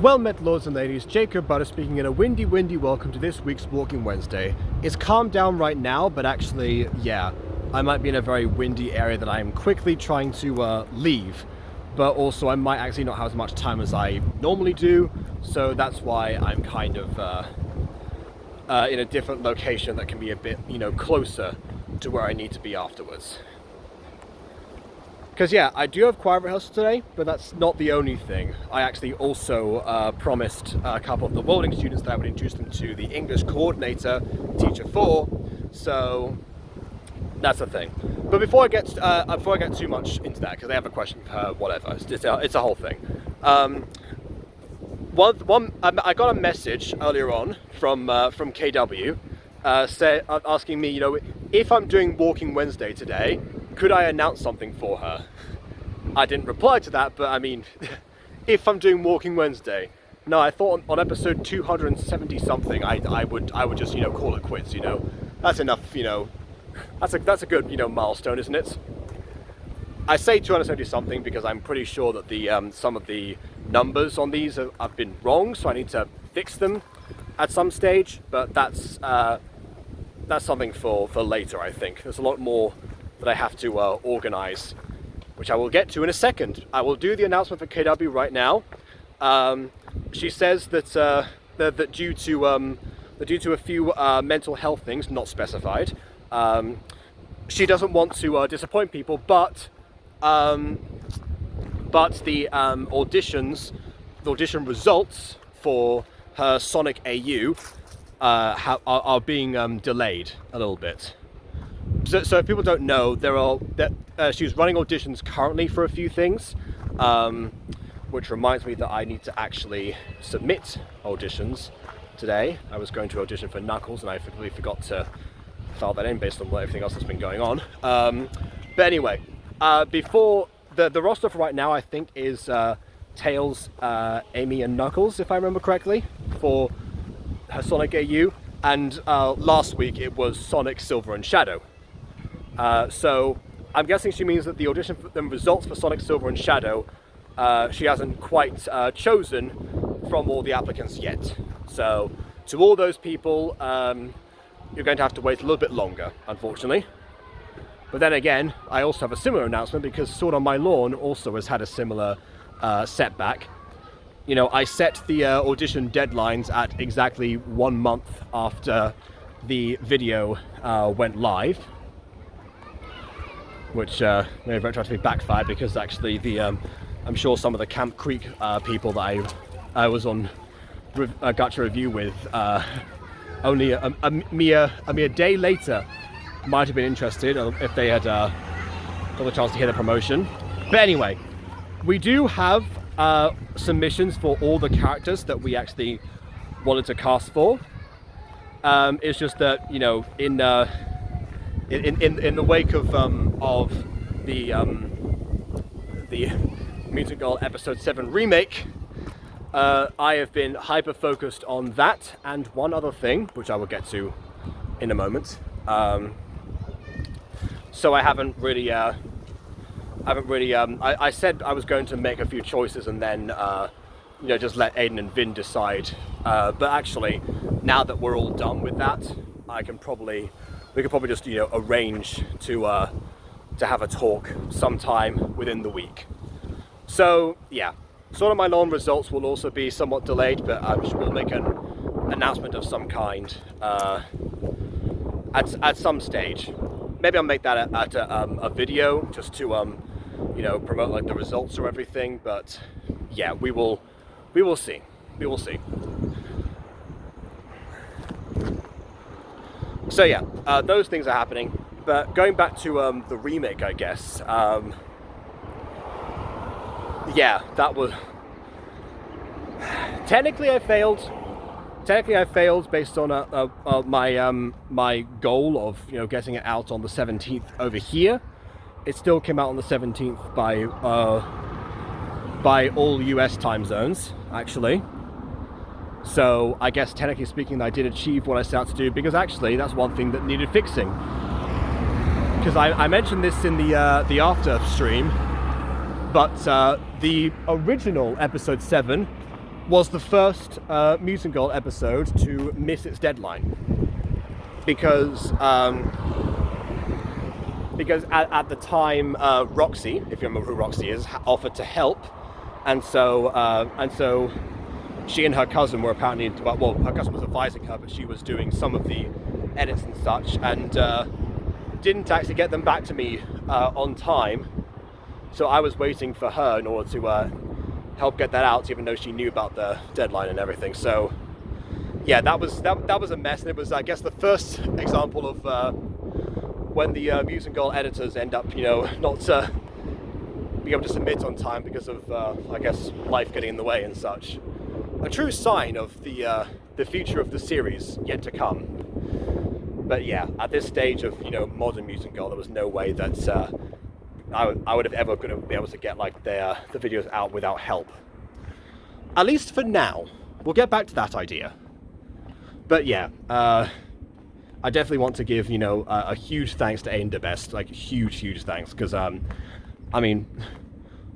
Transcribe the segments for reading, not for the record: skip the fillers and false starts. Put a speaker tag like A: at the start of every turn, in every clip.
A: Well met, lords and ladies, Jacob Butter speaking in a windy welcome to this week's Walking Wednesday. It's calmed down right now, but actually, yeah, I might be in a very windy area that I am quickly trying to leave, but also I might actually not have as much time as I normally do, so that's why I'm kind of in a different location that can be a bit, closer to where I need to be afterwards. Because yeah, I do have choir rehearsal today, but that's not the only thing. I actually also promised a couple of the welding students that I would introduce them to the English coordinator, teacher 4, so that's the thing. But before I get too much into that, because I have a question for her, whatever, it's a whole thing. I got a message earlier on from KW asking me, if I'm doing Walking Wednesday today, could I announce something for her? I didn't reply to that, but I mean, if I'm doing Walking Wednesday, no, I thought on episode 270 something, I would just call it quits. That's enough. That's a good milestone, isn't it? I say 270 something because I'm pretty sure that the some of the numbers on these have been wrong, so I need to fix them at some stage. But that's something for later. I think there's a lot more that I have to organize, which I will get to in a second. I will do the announcement for KW right now. She says that that due to a few mental health things not specified, she doesn't want to disappoint people, but the audition results for her Sonic AU are being delayed a little bit. So if people don't know, she's running auditions currently for a few things, which reminds me that I need to actually submit auditions today. I was going to audition for Knuckles and I completely forgot to file that in based on everything else that's been going on. But anyway, before the roster for right now, I think is Tails, Amy and Knuckles, if I remember correctly, for her Sonic AU, and last week it was Sonic, Silver and Shadow. So I'm guessing she means that the audition for the results for Sonic, Silver and Shadow, she hasn't quite chosen from all the applicants yet. So to all those people, you're going to have to wait a little bit longer, unfortunately. But then again, I also have a similar announcement because Sword on My Lawn also has had a similar setback. I set the audition deadlines at exactly 1 month after the video went live, which may have retroactively backfired because actually I'm sure some of the Camp Creek people that I was on Gacha review with only a mere day later might have been interested if they had got the chance to hear the promotion. But anyway, we do have submissions for all the characters that we actually wanted to cast for. It's just that in the wake of the Music Girl Episode 7 remake, I have been hyper focused on that and one other thing, which I will get to in a moment. So I haven't really. I said I was going to make a few choices and then just let Aiden and Vin decide. But actually, now that we're all done with that, we could probably just arrange to have a talk sometime within the week. So yeah, Sword on My Lawn results will also be somewhat delayed, but I'm sure we'll make an announcement of some kind at some stage. Maybe I'll make that at a video just to promote like the results or everything. But yeah, we will see. We will see. So yeah, those things are happening. But going back to the remake, I guess. Yeah, that was technically I failed. Technically, I failed based on my goal of getting it out on the 17th over here. It still came out on the 17th by all US time zones, actually. So I guess technically speaking, I did achieve what I set out to do, because actually that's one thing that needed fixing. Because I mentioned this in the after stream, but the original episode 7 was the first Mutant Girl episode to miss its deadline because at the time Roxy, if you remember who Roxy is, offered to help, and so she and her cousin were apparently, well, her cousin was advising her, but she was doing some of the edits and such, and didn't actually get them back to me on time. So I was waiting for her in order to help get that out, even though she knew about the deadline and everything. So yeah, that was a mess, and it was, I guess, the first example of when the Mutant Girl editors end up, not being able to submit on time because of, I guess, life getting in the way and such. A true sign of the future of the series yet to come. But yeah, at this stage of modern Mutant Girl, there was no way that I would have ever going to be able to get like the videos out without help. At least for now. We'll get back to that idea. But yeah, I definitely want to give a huge thanks to Ainda-Best, like huge thanks, because I mean,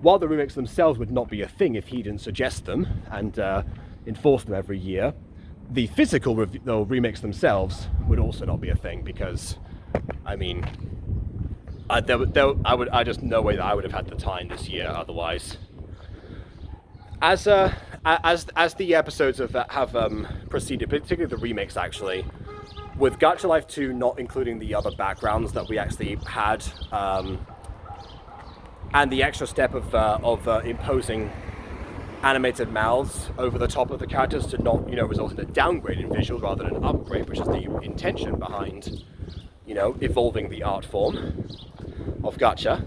A: while the remakes themselves would not be a thing if he didn't suggest them and enforce them every year, the physical remakes themselves would also not be a thing, because, I mean, I just no way that I would have had the time this year otherwise. As the episodes have proceeded, particularly the remakes actually, with Gacha Life 2 not including the other backgrounds that we actually had, and the extra step of imposing animated mouths over the top of the characters to not, result in a downgrade in visuals rather than an upgrade, which is the intention behind, evolving the art form of Gacha.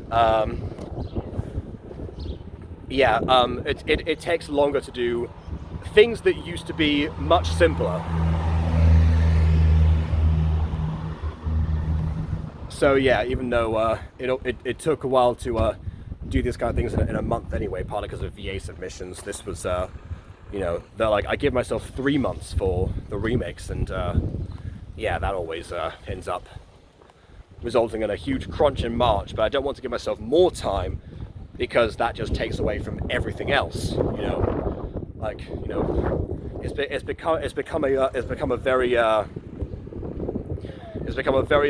A: It takes longer to do things that used to be much simpler. So yeah, even though it took a while to do these kind of things in a month anyway, partly because of VA submissions, this was, they're like, I give myself 3 months for the remakes, and yeah, that always ends up resulting in a huge crunch in March, but I don't want to give myself more time because that just takes away from everything else, it's become a very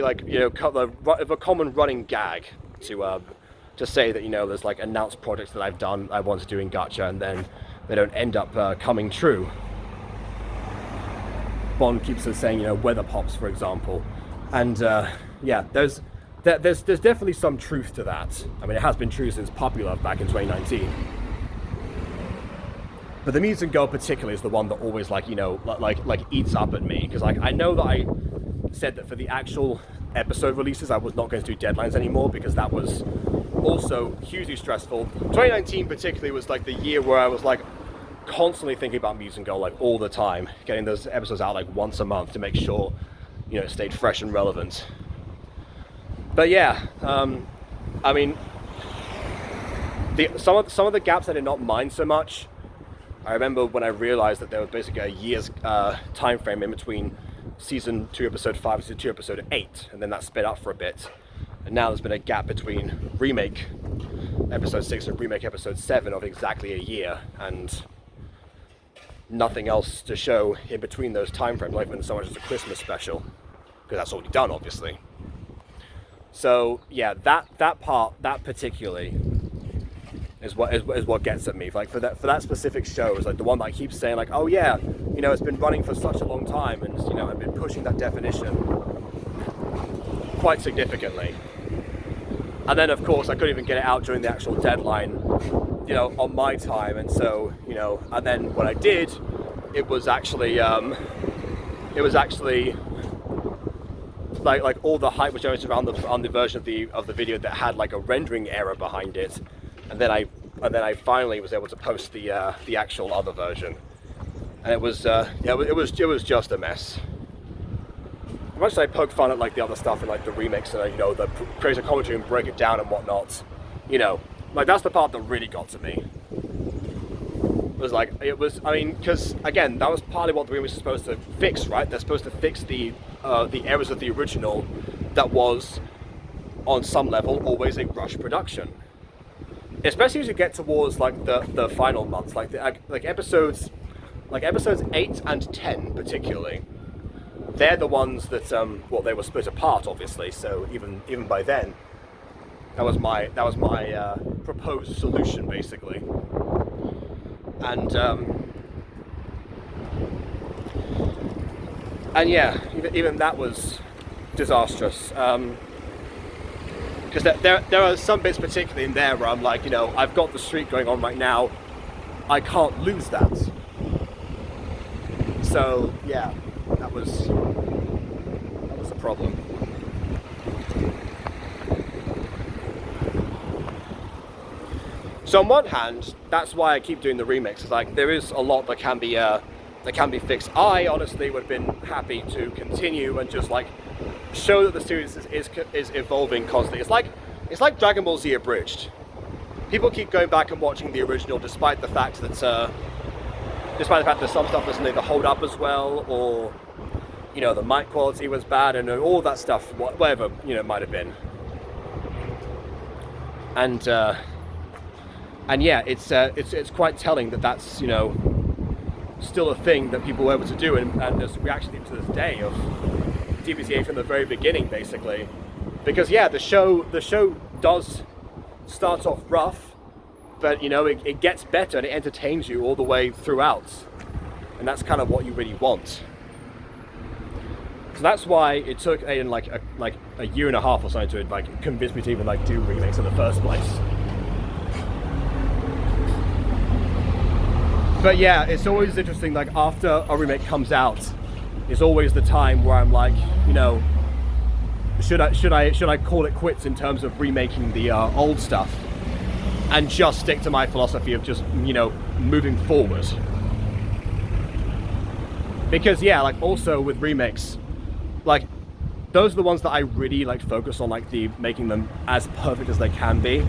A: like, a common running gag to say that, there's like announced projects that I want to do in Gacha, and then they don't end up coming true. Bond keeps on saying, weather pops, for example, and yeah, there's definitely some truth to that. I mean, it has been true since Popular back in 2019. But the Mutant Girl particularly is the one that always like eats up at me, because like I know that I said that for the actual episode releases I was not going to do deadlines anymore, because that was also hugely stressful. 2019 particularly was like the year where I was like constantly thinking about Mutant Girl, like all the time, getting those episodes out like once a month to make sure it stayed fresh and relevant. But yeah, I mean, some of the gaps I did not mind so much. I remember when I realized that there was basically a year's time frame in between season 2 episode 5 and season 2 episode 8, and then that sped up for a bit, and now there's been a gap between remake episode 6 and remake episode 7 of exactly a year, and nothing else to show in between those time frames, not even so much as a Christmas special, because that's already done, obviously. So yeah, that part, that particularly is what gets at me. Like for that specific show, is like the one that I keep saying, like, oh yeah, it's been running for such a long time, and I've been pushing that definition quite significantly. And then of course I couldn't even get it out during the actual deadline, on my time, and so and then when I did, it was actually like all the hype was generated around the version of the video that had like a rendering error behind it, and then I finally was able to post the actual other version, and it was just a mess. As much as I poke fun at like the other stuff and like the remix and the creator commentary and break it down and whatnot, like that's the part that really got to me. Because again, that was partly what the remix was supposed to fix, right? They're supposed to fix the errors of the original that was, on some level, always a rush production. Especially as you get towards like the final months, like episodes like episodes 8 and 10 particularly, they're the ones that well, they were split apart obviously, so even by then that was my proposed solution basically. And yeah, even that was disastrous. Because there are some bits particularly in there where I'm like, you know, I've got the streak going on right now, I can't lose that. So yeah, that was a problem. So on one hand, that's why I keep doing the remixes. Like, there is a lot that can be fixed. I honestly would have been happy to continue and just like show that the series is evolving constantly. It's like Dragon Ball Z Abridged. People keep going back and watching the original, despite the fact that some stuff doesn't either hold up as well, or you know, the mic quality was bad, and all that stuff, whatever, you know, it might have been. And yeah, it's quite telling that that's, you know, still a thing that people were able to do, and there's reaction to this day of DBZA from the very beginning, basically. Because yeah, the show does start off rough, but you know, it gets better and it entertains you all the way throughout, and that's kind of what you really want. So that's why it took Aiden like a year and a half or something to like convince me to even like do remakes in the first place. But yeah, it's always interesting, like after a remake comes out, is always the time where I'm like, you know, should I call it quits in terms of remaking the old stuff and just stick to my philosophy of just, you know, moving forward? Because yeah, like also with remakes, like those are the ones that I really like focus on, like the making them as perfect as they can be.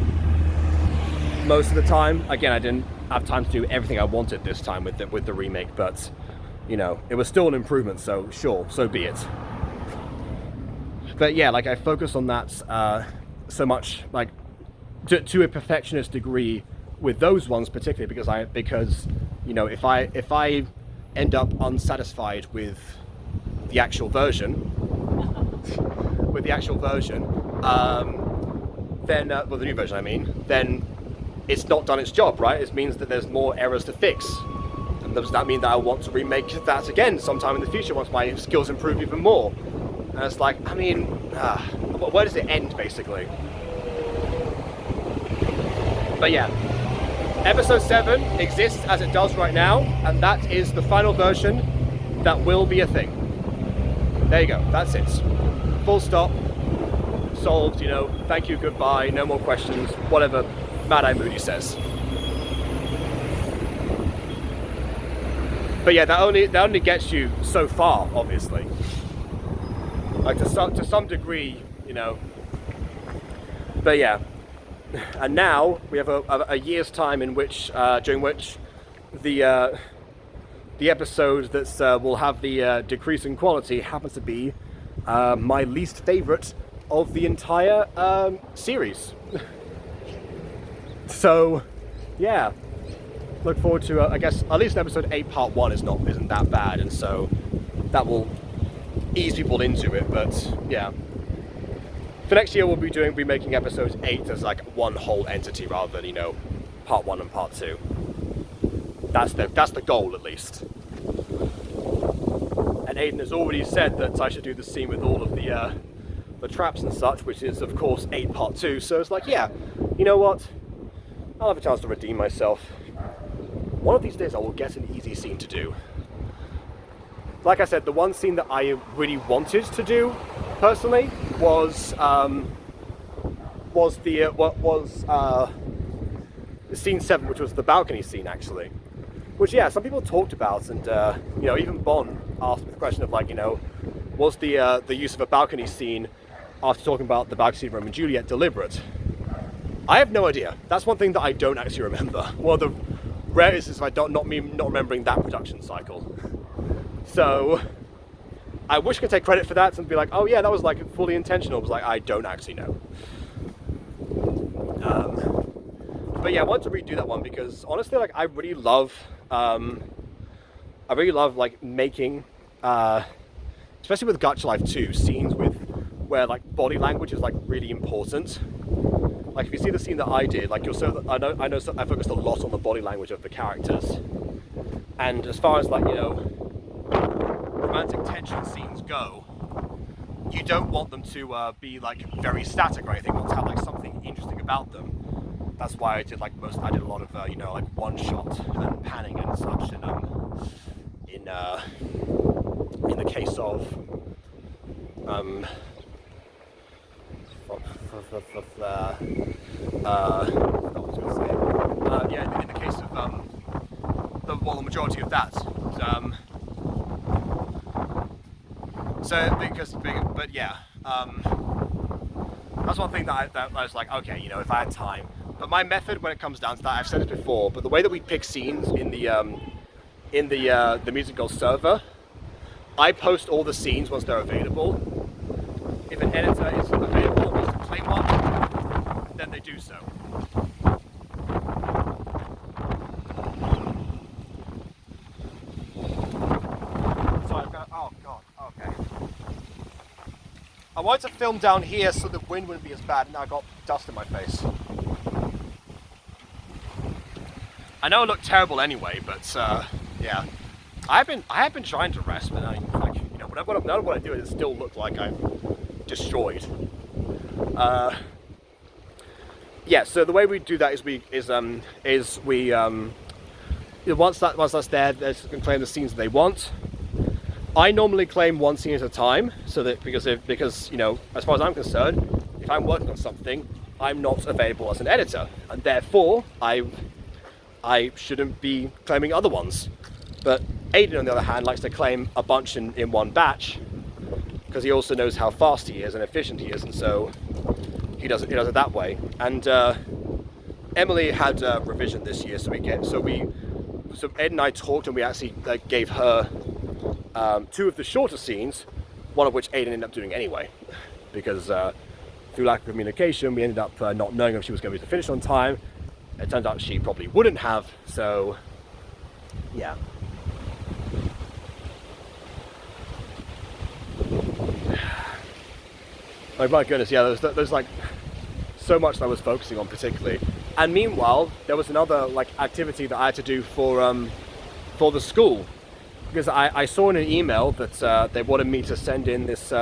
A: Most of the time, again, I didn't have time to do everything I wanted this time with the remake, but you know, it was still an improvement, so sure, so be it. But yeah, like I focus on that so much, like to a perfectionist degree with those ones particularly, because you know, if I end up unsatisfied with the actual version, then well, the new version I mean, then it's not done its job, right? It means that there's more errors to fix. And does that mean that I want to remake that again sometime in the future once my skills improve even more? And it's like, I mean, where does it end, basically? But yeah, episode 7 exists as it does right now, and that is the final version that will be a thing. There you go, that's it. Full stop, solved, you know, thank you, goodbye, no more questions, whatever Mad Eye Moody says. But yeah, that only gets you so far, obviously. Like to some degree, you know. But yeah, and now we have a year's time in which, during which the episode that will have the decrease in quality happens to be my least favorite of the entire series. So, yeah, look forward to, I guess, at least episode 8 part 1 isn't that bad, and so that will ease people into it. But yeah, for next year we'll be making episode 8 as like one whole entity rather than, you know, part 1 and part 2. That's the goal, at least. And Aiden has already said that I should do the scene with all of the traps and such, which is of course 8 part 2. So it's like, yeah, you know what? I'll have a chance to redeem myself. One of these days I will get an easy scene to do. Like I said, the one scene that I really wanted to do, personally, was scene 7, which was the balcony scene, actually. Which, yeah, some people talked about, and you know, even Bon asked me the question of, like, you know, was the use of a balcony scene after talking about the balcony scene from Romeo and Juliet deliberate? I have no idea. That's one thing that I don't actually remember. One of the rare instances of not remembering that production cycle. So I wish I could take credit for that and be like, oh yeah, that was like fully intentional. It was like, I don't actually know. But yeah, I wanted to redo that one because honestly, like, I really love I really love like making, especially with Gacha Life 2, scenes with where like body language is like really important. Like if you see the scene that I did, like I know I focused a lot on the body language of the characters. And as far as like, you know, romantic tension scenes go, you don't want them to be like very static or anything. You want to have like something interesting about them. That's why I did like I did a lot of you know, like one shot and panning and such. And in the case of yeah, in the case of the majority of that. But yeah, that's one thing that I was like, okay, you know, if I had time. But my method when it comes down to that, I've said it before, but the way that we pick scenes in the Music Girls server, I post all the scenes once they're available. If an editor is available and wants to claim one, then they do so. Oh god, okay. I wanted to film down here so the wind wouldn't be as bad, and now I got dust in my face. I know it looked terrible anyway, but yeah. I have been trying to rest, but like, you know, none of what I do, it still looks like I'm destroyed. Yeah. So the way we do that is we once that's there, they can claim the scenes that they want. I normally claim one scene at a time, so that because you know, as far as I'm concerned, if I'm working on something, I'm not available as an editor, and therefore I shouldn't be claiming other ones. But Aiden, on the other hand, likes to claim a bunch in one batch, because he also knows how fast he is and efficient he is, and so he does it that way. And Emily had revision this year, so Ed and I talked, and we actually gave her two of the shorter scenes, one of which Aiden ended up doing anyway, because through lack of communication, we ended up not knowing if she was going to be able to finish on time. It turns out she probably wouldn't have, so yeah. Oh my goodness, yeah, there's like so much that I was focusing on particularly. And meanwhile, there was another like activity that I had to do for the school, because I saw in an email that they wanted me to send in this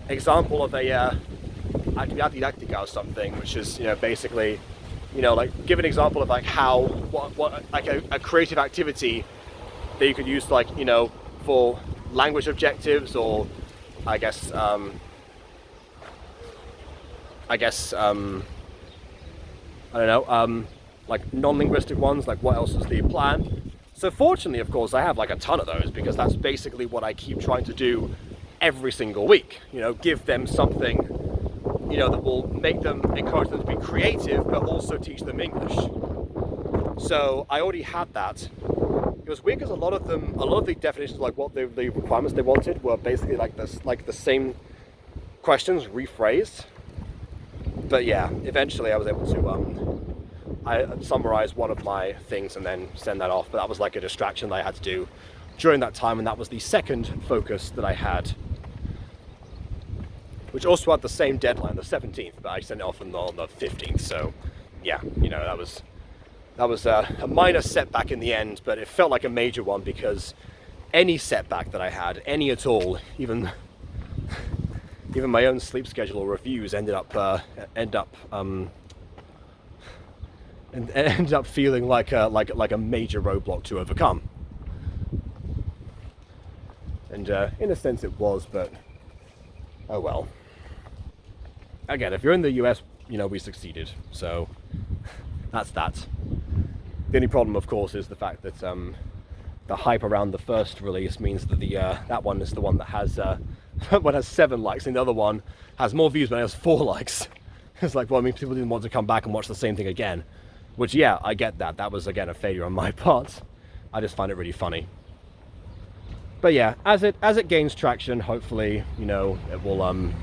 A: example of a actividad didáctica or something, which is, you know, basically, you know, like give an example of like how what like a creative activity that you could use, like, you know, for language objectives, or I guess I don't know, like non-linguistic ones, like what else is the plan. So fortunately, of course, I have like a ton of those, because that's basically what I keep trying to do every single week. You know, give them something, you know, that will make them, encourage them to be creative, but also teach them English. So I already had that. It was weird because a lot of the definitions, like what the requirements they wanted, were basically like this, like the same questions rephrased. But yeah, eventually I was able to I summarize one of my things and then send that off. But that was like a distraction that I had to do during that time, and that was the second focus that I had, which also had the same deadline, the 17th, but I sent it off on the 15th. So yeah, you know, that was a minor setback in the end, but it felt like a major one, because any setback that I had, any at all, even my own sleep schedule or reviews ended up feeling like a major roadblock to overcome. And in a sense it was, but oh well. Again, if you're in the US, you know, we succeeded, so that's that. The only problem, of course, is the fact that the hype around the first release means that that one is the one that has one has 7 likes, and the other one has more views but it has 4 likes. It's like, well, I mean, people didn't want to come back and watch the same thing again. Which, yeah, I get that. That was, again, a failure on my part. I just find it really funny. But yeah, as it gains traction, hopefully, you know, it will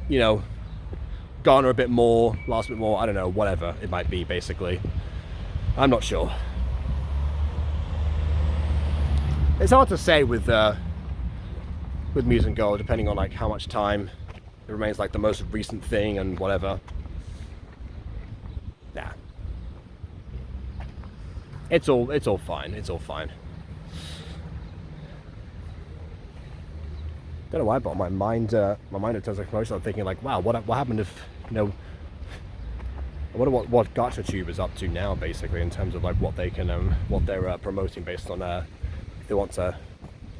A: you know, garner a bit more, last a bit more, I don't know, whatever it might be, basically. I'm not sure. it's hard to say with Muse and Go, depending on like how much time it remains like the most recent thing and whatever. Yeah, it's all fine. It's all fine. Don't know why, but my mind in terms of promotion, I'm thinking like, wow, what happened if, you know, I wonder what GachaTube is up to now, basically, in terms of like what they can what they're promoting based on if they want to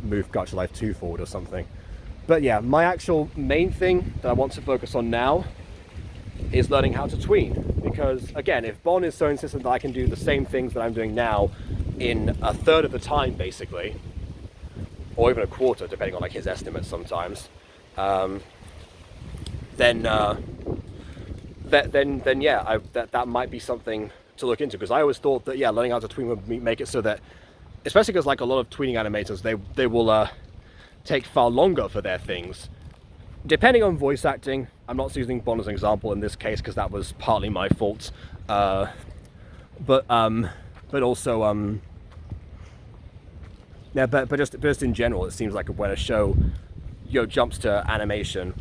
A: move Gacha Life 2 forward or something. But yeah, my actual main thing that I want to focus on now is learning how to tween, because again, if Bon is so insistent that I can do the same things that I'm doing now in a third of the time, basically, or even a quarter, depending on like his estimates sometimes, then yeah, that might be something to look into, because I always thought that, yeah, learning how to tween would make it so that, especially because like a lot of tweening animators, they will take far longer for their things, depending on voice acting. I'm not using Bon as an example in this case because that was partly my fault, but also yeah, but just in general, it seems like when a show, you know, jumps to animation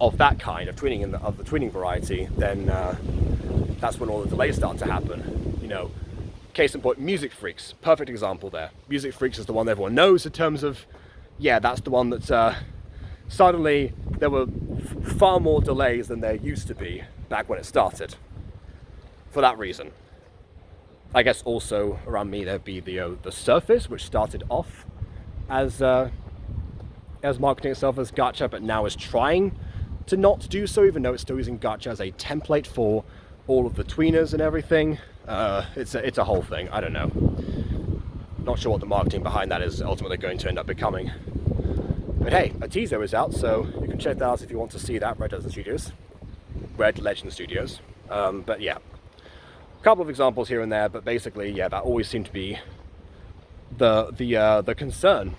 A: of that kind, of tweening, of the tweening variety, then that's when all the delays start to happen. You know, case in point, Music Freaks, perfect example there. Music Freaks is the one everyone knows in terms of, yeah, that's the one that suddenly there were far more delays than there used to be back when it started. For that reason. I guess also around me there'd be the Surface, which started off as marketing itself as Gacha, but now is trying to not do so, even though it's still using Gacha as a template for all of the tweeners and everything. It's a whole thing. I don't know. Not sure what the marketing behind that is ultimately going to end up becoming. But hey, a teaser is out, so you can check that out if you want to see that. Red Legend Studios. But yeah. Couple of examples here and there, but basically, yeah, that always seemed to be the concern.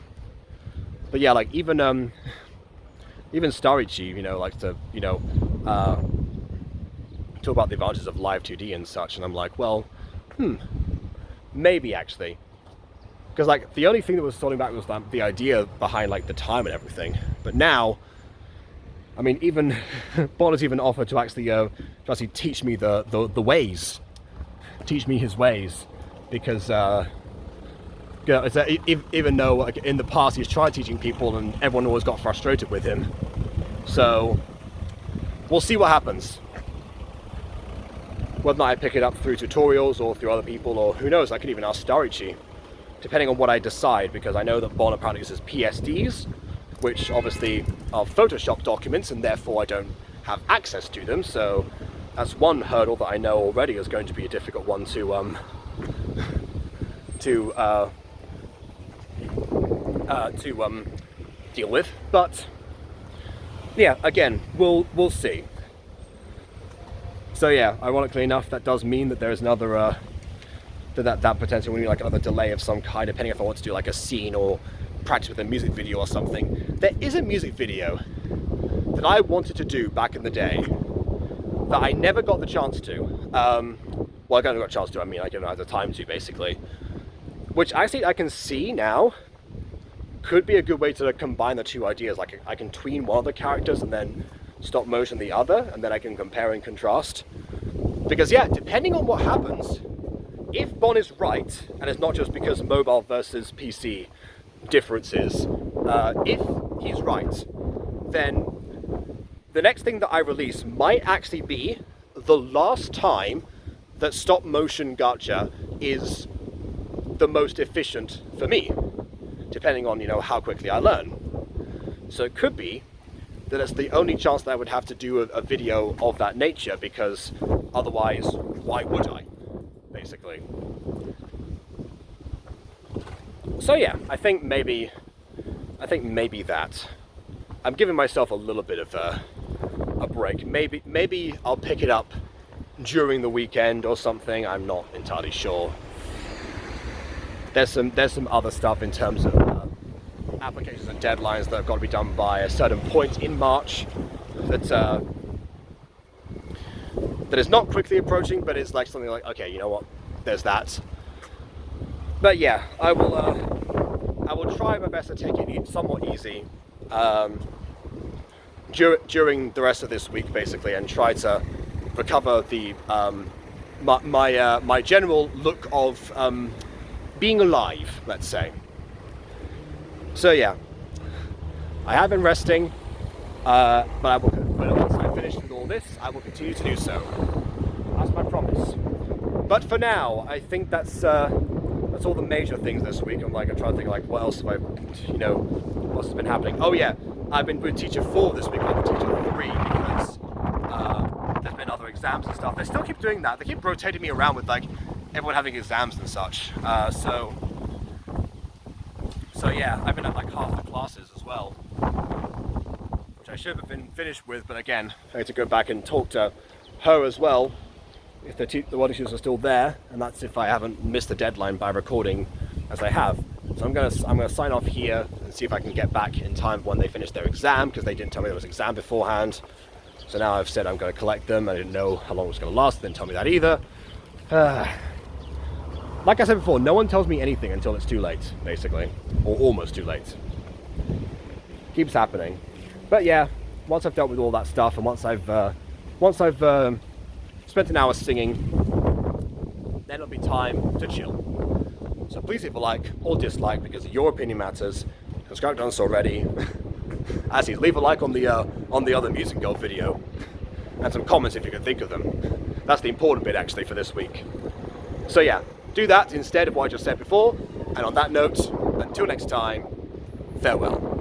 A: But yeah, like even Starichi, you know, likes to, you know, talk about the advantages of live 2D and such, and I'm like, well, maybe actually, because like the only thing that was holding back was the idea behind like the time and everything. But now, I mean, even Bon has even offered to actually teach me the ways. Teach me his ways, because even though like, in the past he's tried teaching people and everyone always got frustrated with him, so we'll see what happens. Whether I pick it up through tutorials or through other people, or who knows, I could even ask Starichi, depending on what I decide, because I know that Bon apparently uses PSDs, which obviously are Photoshop documents, and therefore I don't have access to them, so that's one hurdle that I know already is going to be a difficult one to deal with. But yeah, again, we'll see. So yeah, ironically enough, that does mean that there is another that potentially will be like another delay of some kind, depending if I want to do like a scene or practice with a music video or something. There is a music video that I wanted to do back in the day that I never got the chance to. Well, I never got a chance to, I mean, I didn't have the time to, basically. Which actually I can see now could be a good way to combine the two ideas. Like, I can tween one of the characters and then stop motion the other, and then I can compare and contrast. Because yeah, depending on what happens, if Bon is right, and it's not just because mobile versus PC differences, if he's right, then the next thing that I release might actually be the last time that stop motion gacha is the most efficient for me, depending on, you know, how quickly I learn. So it could be that it's the only chance that I would have to do a video of that nature, because otherwise, why would I, basically? So yeah, I think maybe that. I'm giving myself a little bit of a break. Maybe I'll pick it up during the weekend or something. I'm not entirely sure. There's some other stuff in terms of applications and deadlines that have got to be done by a certain point in March that is not quickly approaching, but it's like something like, okay, you know what, there's that. But yeah, I will I will try my best to take it somewhat easy during the rest of this week, basically, and try to recover the my general look of being alive, let's say. So yeah, I have been resting, but once I finish with all this, I will continue to do so. That's my promise. But for now, I think that's all the major things this week. I'm trying to think what else have what's been happening. Oh yeah, I've been with teacher 4 this week, not with teacher 3, because there's been other exams and stuff. They still keep doing that. They keep rotating me around with everyone having exams and such. So yeah, I've been at half the classes as well, which I should have been finished with, but again, I need to go back and talk to her as well, if the water issues are still there, and that's if I haven't missed the deadline by recording as I have. So I'm gonna sign off here and see if I can get back in time when they finish their exam, because they didn't tell me there was an exam beforehand. So now I've said I'm going to collect them. I didn't know how long it was going to last. They didn't tell me that either. Like I said before, no one tells me anything until it's too late, basically, or almost too late. Keeps happening. But yeah, once I've dealt with all that stuff, and once I've spent an hour singing, then it'll be time to chill. So please leave a like or dislike, because your opinion matters. Subscribe done so already. Actually, leave a like on the other Music Girl video, and some comments if you can think of them. That's the important bit actually for this week. So yeah, do that instead of what I just said before. And on that note, until next time, farewell.